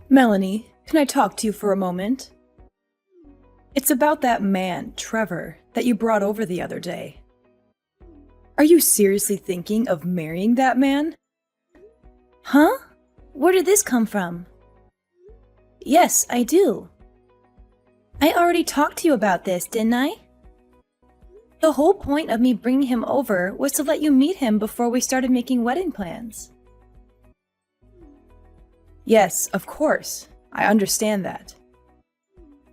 Melanie, can I talk to you for a moment? It's about that man, Trevor, that you brought over the other day. Are you seriously thinking of marrying that man? Huh? Where did this come from? Yes, I do. I already talked to you about this, didn't I? The whole point of me bringing him over was to let you meet him before we started making wedding plans. Yes, of course. I understand that.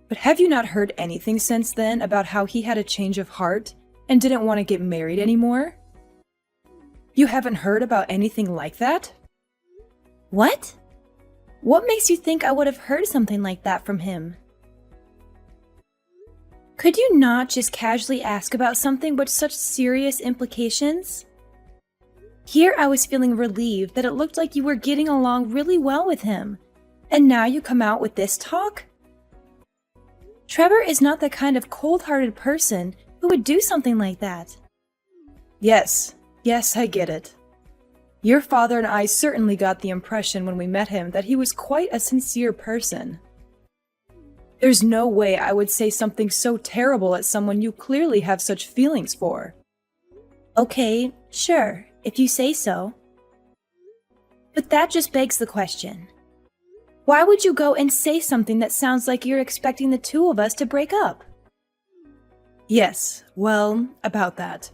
But have you not heard anything since then about how he had a change of heart and didn't want to get married anymore? You haven't heard about anything like that? What? What makes you think I would have heard something like that from him? Could you not just casually ask about something with such serious implications? Here I was feeling relieved that it looked like you were getting along really well with him, and now you come out with this talk? Trevor is not the kind of cold-hearted person who would do something like that. Yes, I get it. Your father and I certainly got the impression when we met him that he was quite a sincere person. There's no way I would say something so terrible at someone you clearly have such feelings for. Okay, sure, if you say so. But that just begs the question. Why would you go and say something that sounds like you're expecting the two of us to break up? Yes, well, about that.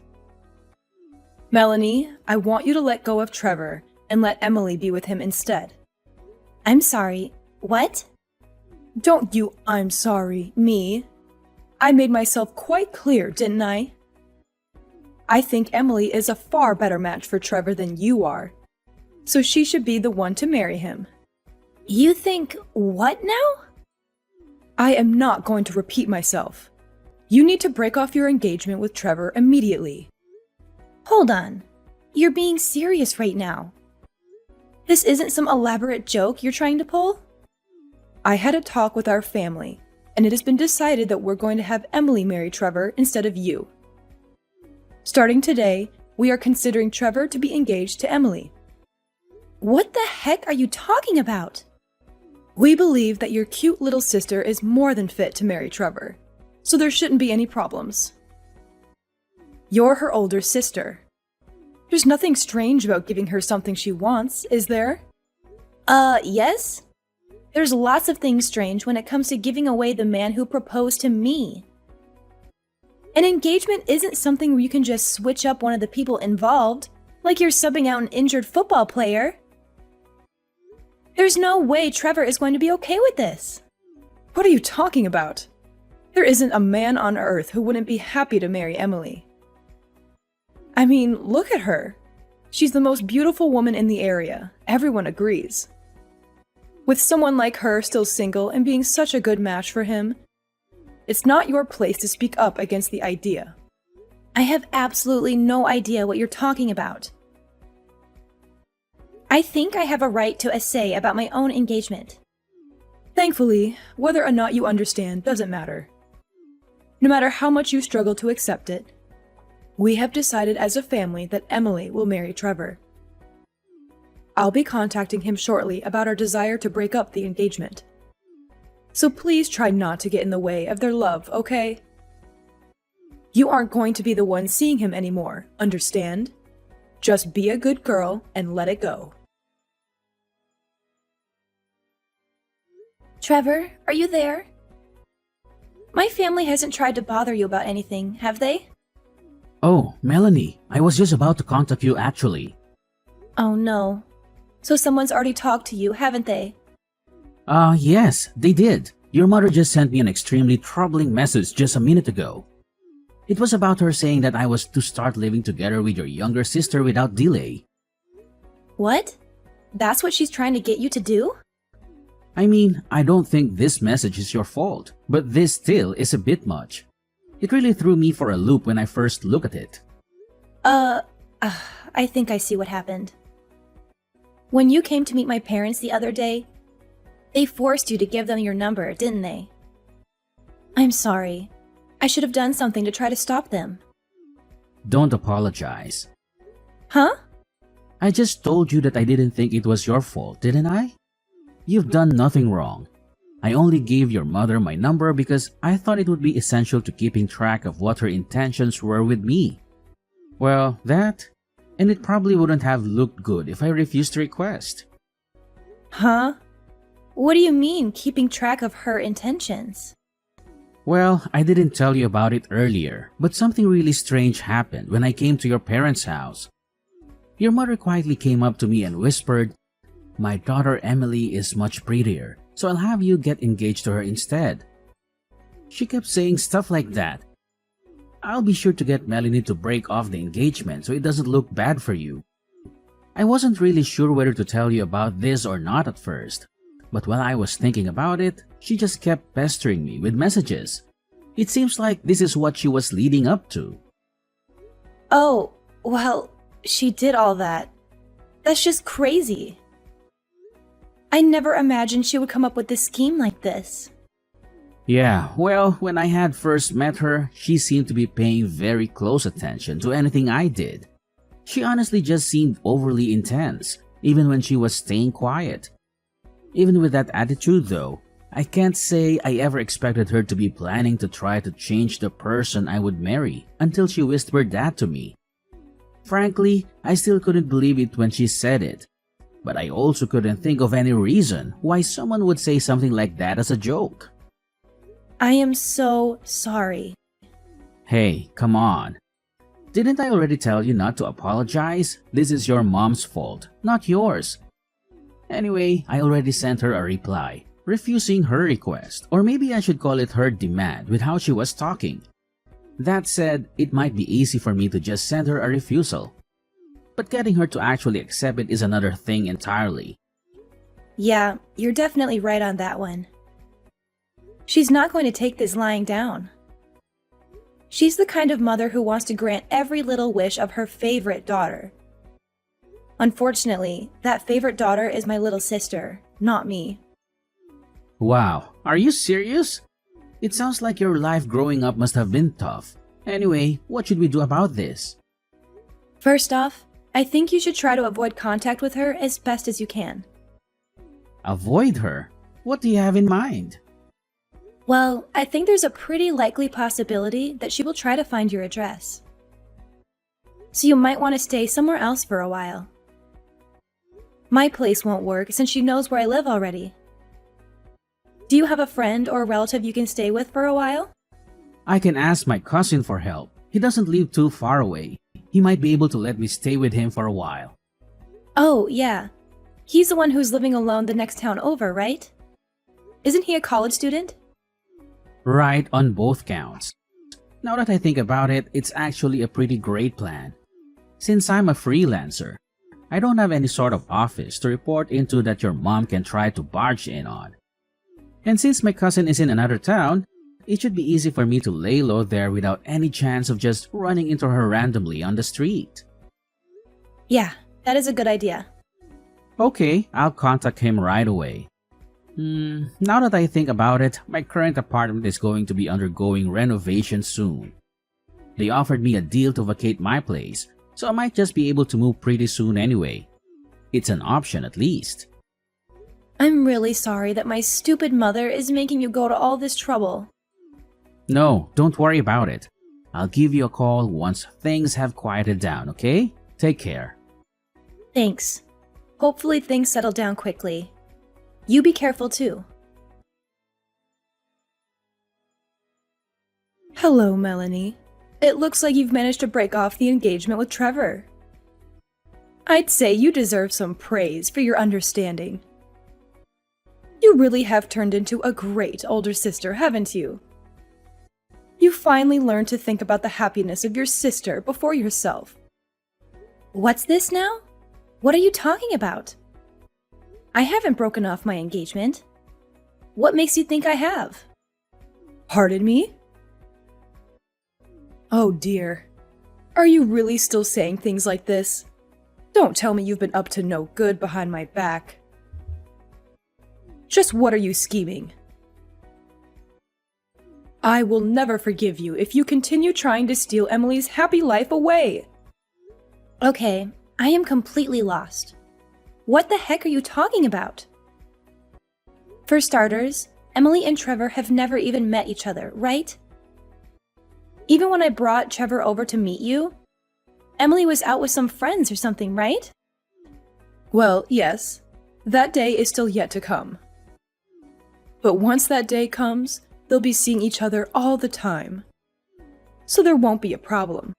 Melanie, I want you to let go of Trevor and let Emily be with him instead. I'm sorry, what? Don't you I'm sorry, me. I made myself quite clear, didn't I? I think Emily is a far better match for Trevor than you are, so she should be the one to marry him. You think what now? I am not going to repeat myself. You need to break off your engagement with Trevor immediately. Hold on. You're being serious right now. This isn't some elaborate joke you're trying to pull? I had a talk with our family, and it has been decided that we're going to have Emily marry Trevor instead of you. Starting today, we are considering Trevor to be engaged to Emily. What the heck are you talking about? We believe that your cute little sister is more than fit to marry Trevor, so there shouldn't be any problems. You're her older sister. There's nothing strange about giving her something she wants, is there? Yes? There's lots of things strange when it comes to giving away the man who proposed to me. An engagement isn't something where you can just switch up one of the people involved, like you're subbing out an injured football player. There's no way Trevor is going to be okay with this. What are you talking about? There isn't a man on earth who wouldn't be happy to marry Emily. I mean, look at her. She's the most beautiful woman in the area. Everyone agrees. With someone like her still single and being such a good match for him, it's not your place to speak up against the idea. I have absolutely no idea what you're talking about. I think I have a right to a say about my own engagement. Thankfully, whether or not you understand doesn't matter. No matter how much you struggle to accept it, we have decided as a family that Emily will marry Trevor. I'll be contacting him shortly about our desire to break up the engagement. So please try not to get in the way of their love, okay? You aren't going to be the one seeing him anymore, understand? Just be a good girl and let it go. Trevor, are you there? My family hasn't tried to bother you about anything, have they? Oh, Melanie, I was just about to contact you actually. Oh no. So someone's already talked to you, haven't they? Yes, they did. Your mother just sent me an extremely troubling message just a minute ago. It was about her saying that I was to start living together with your younger sister without delay. What? That's what she's trying to get you to do? I mean, I don't think this message is your fault, but this still is a bit much. It really threw me for a loop when I first looked at it. I think I see what happened. When you came to meet my parents the other day, they forced you to give them your number, didn't they? I'm sorry. I should have done something to try to stop them. Don't apologize. Huh? I just told you that I didn't think it was your fault, didn't I? You've done nothing wrong. I only gave your mother my number because I thought it would be essential to keeping track of what her intentions were with me. Well, that, and it probably wouldn't have looked good if I refused the request. Huh? What do you mean, keeping track of her intentions? Well, I didn't tell you about it earlier, but something really strange happened when I came to your parents' house. Your mother quietly came up to me and whispered, "My daughter Emily is much prettier, so I'll have you get engaged to her instead." She kept saying stuff like that. "I'll be sure to get Melanie to break off the engagement so it doesn't look bad for you." I wasn't really sure whether to tell you about this or not at first, but while I was thinking about it, she just kept pestering me with messages. It seems like this is what she was leading up to. Oh, well, she did all that. That's just crazy. I never imagined she would come up with a scheme like this. Yeah, well, when I had first met her, she seemed to be paying very close attention to anything I did. She honestly just seemed overly intense, even when she was staying quiet. Even with that attitude though, I can't say I ever expected her to be planning to try to change the person I would marry until she whispered that to me. Frankly, I still couldn't believe it when she said it. But I also couldn't think of any reason why someone would say something like that as a joke. I am so sorry. Hey, come on. Didn't I already tell you not to apologize? This is your mom's fault, not yours. Anyway, I already sent her a reply, refusing her request, or maybe I should call it her demand with how she was talking. That said, it might be easy for me to just send her a refusal. But getting her to actually accept it is another thing entirely. Yeah, you're definitely right on that one. She's not going to take this lying down. She's the kind of mother who wants to grant every little wish of her favorite daughter. Unfortunately, that favorite daughter is my little sister, not me. Wow, are you serious? It sounds like your life growing up must have been tough. Anyway, what should we do about this? First off, I think you should try to avoid contact with her as best as you can. Avoid her? What do you have in mind? Well, I think there's a pretty likely possibility that she will try to find your address. So you might want to stay somewhere else for a while. My place won't work since she knows where I live already. Do you have a friend or relative you can stay with for a while? I can ask my cousin for help. He doesn't live too far away. He might be able to let me stay with him for a while. Oh, yeah. He's the one who's living alone the next town over, right? Isn't he a college student? Right on both counts. Now that I think about it, it's actually a pretty great plan. Since I'm a freelancer, I don't have any sort of office to report into that your mom can try to barge in on. And since my cousin is in another town, it should be easy for me to lay low there without any chance of just running into her randomly on the street. Yeah, that is a good idea. Okay, I'll contact him right away. Now that I think about it, my current apartment is going to be undergoing renovation soon. They offered me a deal to vacate my place, so I might just be able to move pretty soon anyway. It's an option at least. I'm really sorry that my stupid mother is making you go to all this trouble. No, don't worry about it. I'll give you a call once things have quieted down, okay? Take care. Thanks. Hopefully things settle down quickly. You be careful too. Hello, Melanie. It looks like you've managed to break off the engagement with Trevor. I'd say you deserve some praise for your understanding. You really have turned into a great older sister, haven't you? You finally learned to think about the happiness of your sister before yourself. What's this now? What are you talking about? I haven't broken off my engagement. What makes you think I have? Pardon me? Oh dear. Are you really still saying things like this? Don't tell me you've been up to no good behind my back. Just what are you scheming? I will never forgive you if you continue trying to steal Emily's happy life away. Okay, I am completely lost. What the heck are you talking about? For starters, Emily and Trevor have never even met each other, right? Even when I brought Trevor over to meet you, Emily was out with some friends or something, right? Well, yes. That day is still yet to come. But once that day comes, they'll be seeing each other all the time. So there won't be a problem.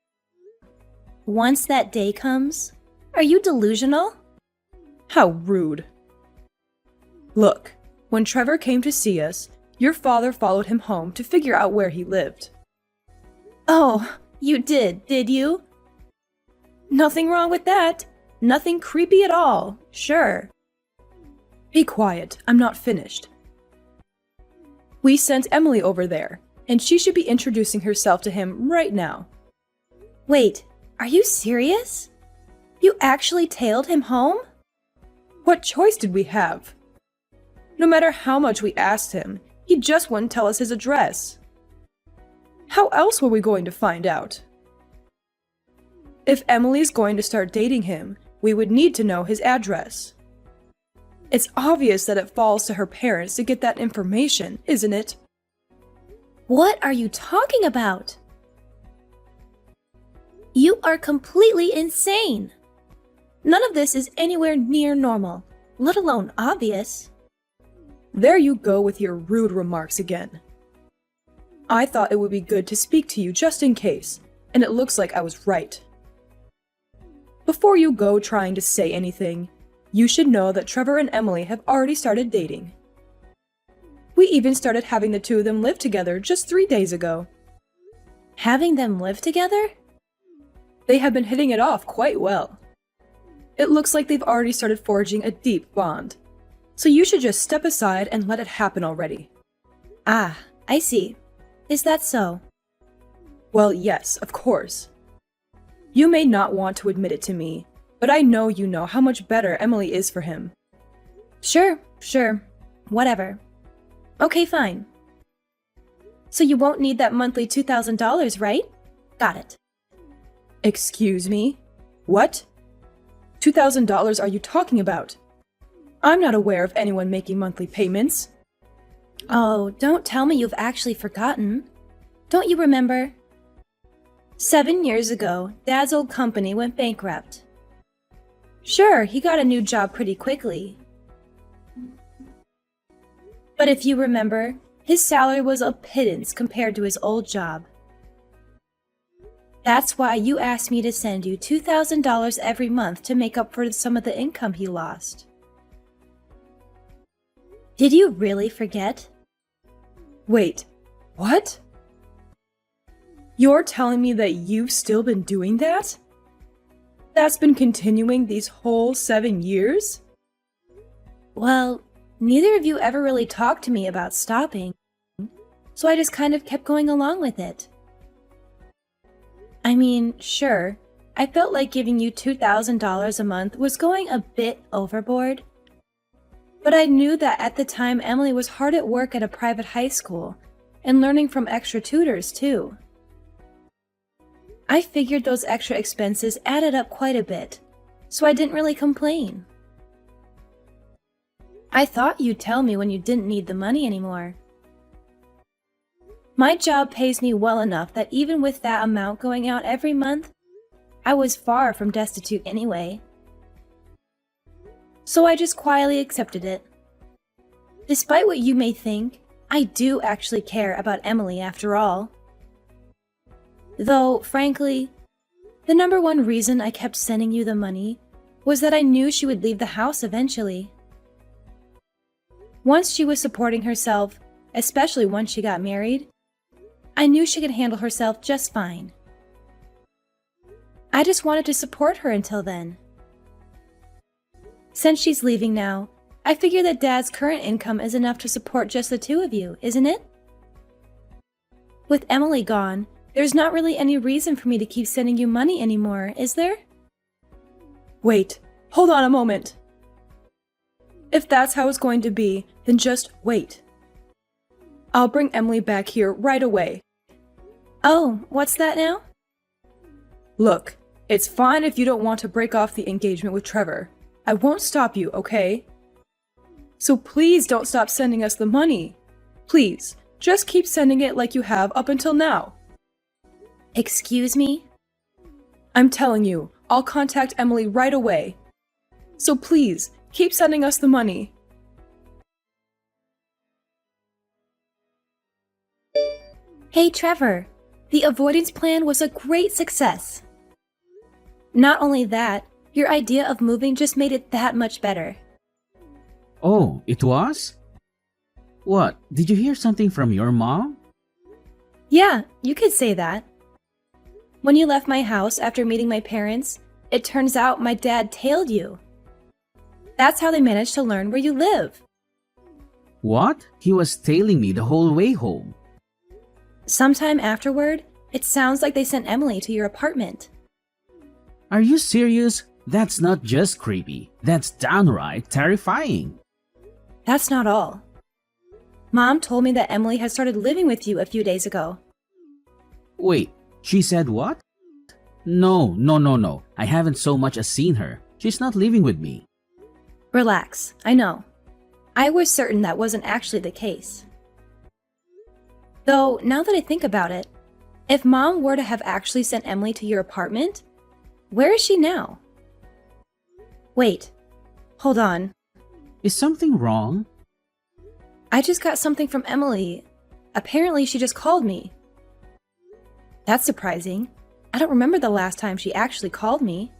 Once that day comes? Are you delusional? How rude. Look, when Trevor came to see us, your father followed him home to figure out where he lived. Oh, you did you? Nothing wrong with that. Nothing creepy at all. Sure. Be quiet. I'm not finished. We sent Emily over there, and she should be introducing herself to him right now. Wait, are you serious? You actually tailed him home? What choice did we have? No matter how much we asked him, he just wouldn't tell us his address. How else were we going to find out? If Emily's going to start dating him, we would need to know his address. It's obvious that it falls to her parents to get that information, isn't it? What are you talking about? You are completely insane. None of this is anywhere near normal, let alone obvious. There you go with your rude remarks again. I thought it would be good to speak to you just in case, and it looks like I was right. Before you go trying to say anything, you should know that Trevor and Emily have already started dating. We even started having the two of them live together just 3 days ago. Having them live together? They have been hitting it off quite well. It looks like they've already started forging a deep bond. So you should just step aside and let it happen already. Ah, I see. Is that so? Well, yes, of course. You may not want to admit it to me, but I know you know how much better Emily is for him. Sure. Whatever. Okay, fine. So you won't need that monthly $2,000, right? Got it. Excuse me? What? $2,000 are you talking about? I'm not aware of anyone making monthly payments. Oh, don't tell me you've actually forgotten. Don't you remember? 7 years ago, Dad's old company went bankrupt. Sure, he got a new job pretty quickly. But if you remember, his salary was a pittance compared to his old job. That's why you asked me to send you $2,000 every month to make up for some of the income he lost. Did you really forget? Wait, what? You're telling me that you've still been doing that? That's been continuing these whole 7 years? Well, neither of you ever really talked to me about stopping, so I just kind of kept going along with it. I mean, sure, I felt like giving you $2,000 a month was going a bit overboard. But I knew that at the time Emily was hard at work at a private high school and learning from extra tutors too. I figured those extra expenses added up quite a bit, so I didn't really complain. I thought you'd tell me when you didn't need the money anymore. My job pays me well enough that even with that amount going out every month, I was far from destitute anyway. So I just quietly accepted it. Despite what you may think, I do actually care about Emily after all. Though, frankly, the number one reason I kept sending you the money was that I knew she would leave the house eventually. Once she was supporting herself, especially once she got married, I knew she could handle herself just fine. I just wanted to support her until then. Since she's leaving now, I figure that Dad's current income is enough to support just the two of you, isn't it? With Emily gone, there's not really any reason for me to keep sending you money anymore, is there? Wait, hold on a moment. If that's how it's going to be, then just wait. I'll bring Emily back here right away. Oh, what's that now? Look, it's fine if you don't want to break off the engagement with Trevor. I won't stop you, okay? So please don't stop sending us the money. Please, just keep sending it like you have up until now. Excuse me? I'm telling you, I'll contact Emily right away. So please, keep sending us the money. Hey Trevor, the avoidance plan was a great success. Not only that, your idea of moving just made it that much better. Oh, it was? What, did you hear something from your mom? Yeah, you could say that. When you left my house after meeting my parents, it turns out my dad tailed you. That's how they managed to learn where you live. What? He was tailing me the whole way home. Sometime afterward, it sounds like they sent Emily to your apartment. Are you serious? That's not just creepy. That's downright terrifying. That's not all. Mom told me that Emily had started living with you a few days ago. Wait, she said what? No. I haven't so much as seen her. She's not living with me. Relax, I know. I was certain that wasn't actually the case. Though, now that I think about it, if Mom were to have actually sent Emily to your apartment, where is she now? Wait, hold on. Is something wrong? I just got something from Emily. Apparently, she just called me. That's surprising. I don't remember the last time she actually called me.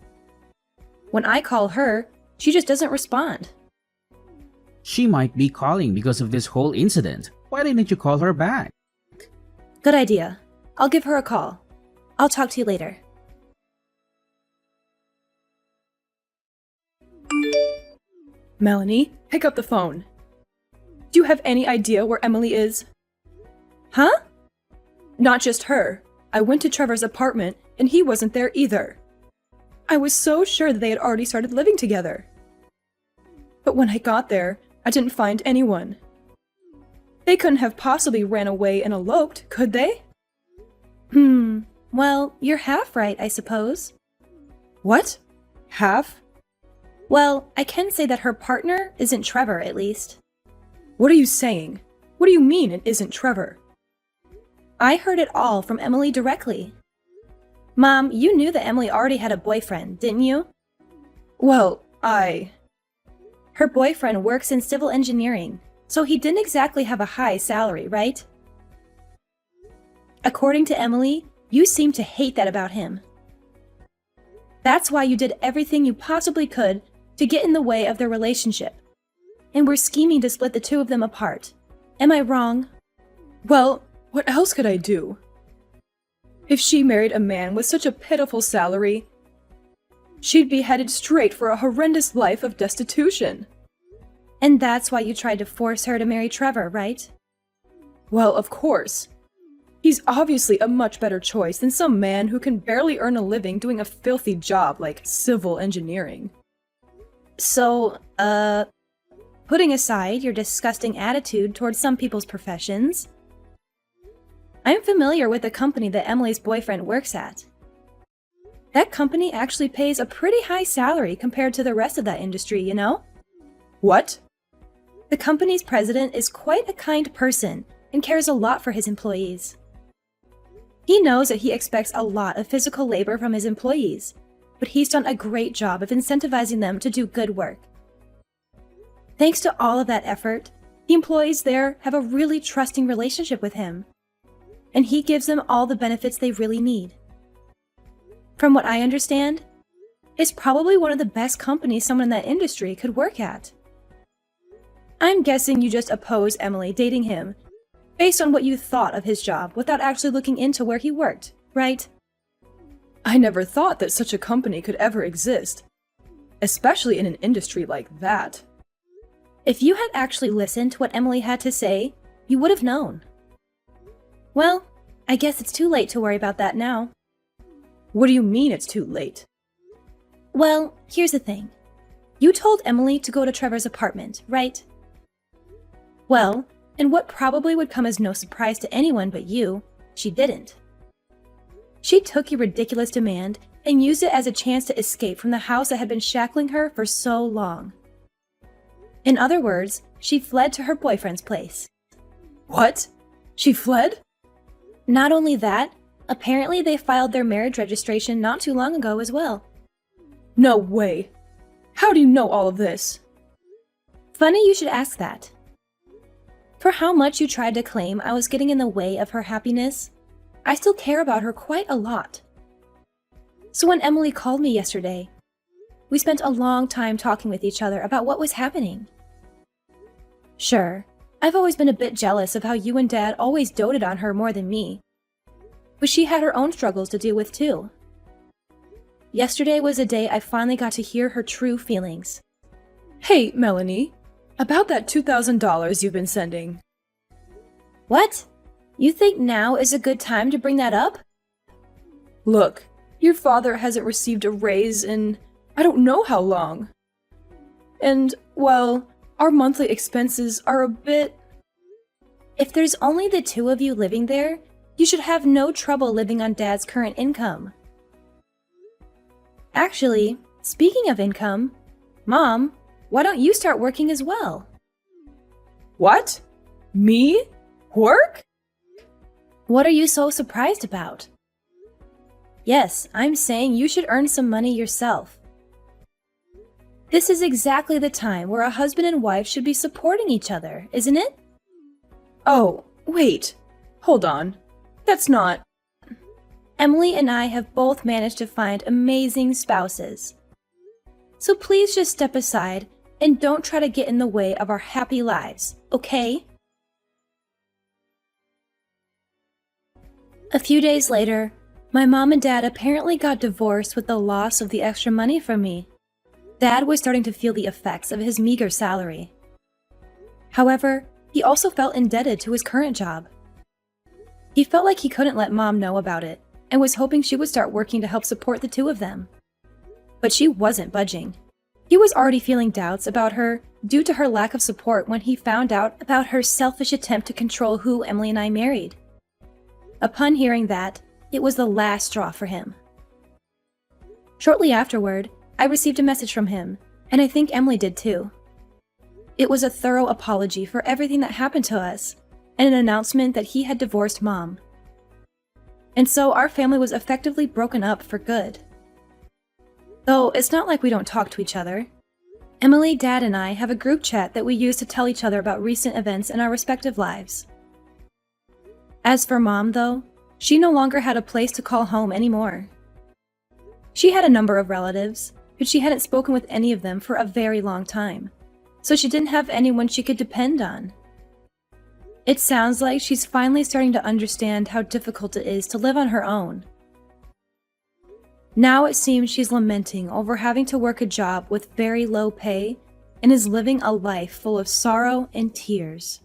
When I call her, she just doesn't respond. She might be calling because of this whole incident. Why didn't you call her back? Good idea. I'll give her a call. I'll talk to you later. Melanie, pick up the phone. Do you have any idea where Emily is? Huh? Not just her. I went to Trevor's apartment and he wasn't there either. I was so sure that they had already started living together. But when I got there, I didn't find anyone. They couldn't have possibly ran away and eloped, could they? Well, you're half right, I suppose. What? Half? Well, I can say that her partner isn't Trevor, at least. What are you saying? What do you mean it isn't Trevor? I heard it all from Emily directly. Mom, you knew that Emily already had a boyfriend, didn't you? Well, Her boyfriend works in civil engineering, so he didn't exactly have a high salary, right? According to Emily, you seem to hate that about him. That's why you did everything you possibly could to get in the way of their relationship. And were scheming to split the two of them apart. Am I wrong? Well, what else could I do? If she married a man with such a pitiful salary, she'd be headed straight for a horrendous life of destitution. And that's why you tried to force her to marry Trevor, right? Well, of course. He's obviously a much better choice than some man who can barely earn a living doing a filthy job like civil engineering. So, putting aside your disgusting attitude towards some people's professions, I'm familiar with the company that Emily's boyfriend works at. That company actually pays a pretty high salary compared to the rest of that industry, you know? What? The company's president is quite a kind person and cares a lot for his employees. He knows that he expects a lot of physical labor from his employees, but he's done a great job of incentivizing them to do good work. Thanks to all of that effort, the employees there have a really trusting relationship with him, and he gives them all the benefits they really need. From what I understand, it's probably one of the best companies someone in that industry could work at. I'm guessing you just oppose Emily dating him based on what you thought of his job without actually looking into where he worked, right? I never thought that such a company could ever exist, especially in an industry like that. If you had actually listened to what Emily had to say, you would have known. Well, I guess it's too late to worry about that now. What do you mean it's too late? Well, here's the thing. You told Emily to go to Trevor's apartment, right? Well, and what probably would come as no surprise to anyone but you, she didn't. She took your ridiculous demand and used it as a chance to escape from the house that had been shackling her for so long. In other words, she fled to her boyfriend's place. What? She fled? Not only that, apparently they filed their marriage registration not too long ago as well. No way. How do you know all of this? Funny you should ask that. For how much you tried to claim I was getting in the way of her happiness, I still care about her quite a lot. So when Emily called me yesterday, we spent a long time talking with each other about what was happening. Sure, I've always been a bit jealous of how you and Dad always doted on her more than me, but she had her own struggles to deal with too. Yesterday was a day I finally got to hear her true feelings. Hey, Melanie. About that $2,000 you've been sending. What? You think now is a good time to bring that up? Look, your father hasn't received a raise in I don't know how long. And, well, our monthly expenses are a bit... If there's only the two of you living there, you should have no trouble living on Dad's current income. Actually, speaking of income, Mom, why don't you start working as well? What? Me? Work? What are you so surprised about? Yes, I'm saying you should earn some money yourself. This is exactly the time where a husband and wife should be supporting each other, isn't it? Oh, wait. Hold on. That's not... Emily and I have both managed to find amazing spouses. So please just step aside and don't try to get in the way of our happy lives, okay? A few days later, my mom and Dad apparently got divorced with the loss of the extra money from me. Dad was starting to feel the effects of his meager salary. However, he also felt indebted to his current job. He felt like he couldn't let Mom know about it and was hoping she would start working to help support the two of them. But she wasn't budging. He was already feeling doubts about her due to her lack of support when he found out about her selfish attempt to control who Emily and I married. Upon hearing that, it was the last straw for him. Shortly afterward, I received a message from him, and I think Emily did too. It was a thorough apology for everything that happened to us, and an announcement that he had divorced Mom. And so our family was effectively broken up for good. Though it's not like we don't talk to each other. Emily, Dad, and I have a group chat that we use to tell each other about recent events in our respective lives. As for Mom, though, she no longer had a place to call home anymore. She had a number of relatives, but she hadn't spoken with any of them for a very long time, so she didn't have anyone she could depend on. It sounds like she's finally starting to understand how difficult it is to live on her own. Now it seems she's lamenting over having to work a job with very low pay and is living a life full of sorrow and tears.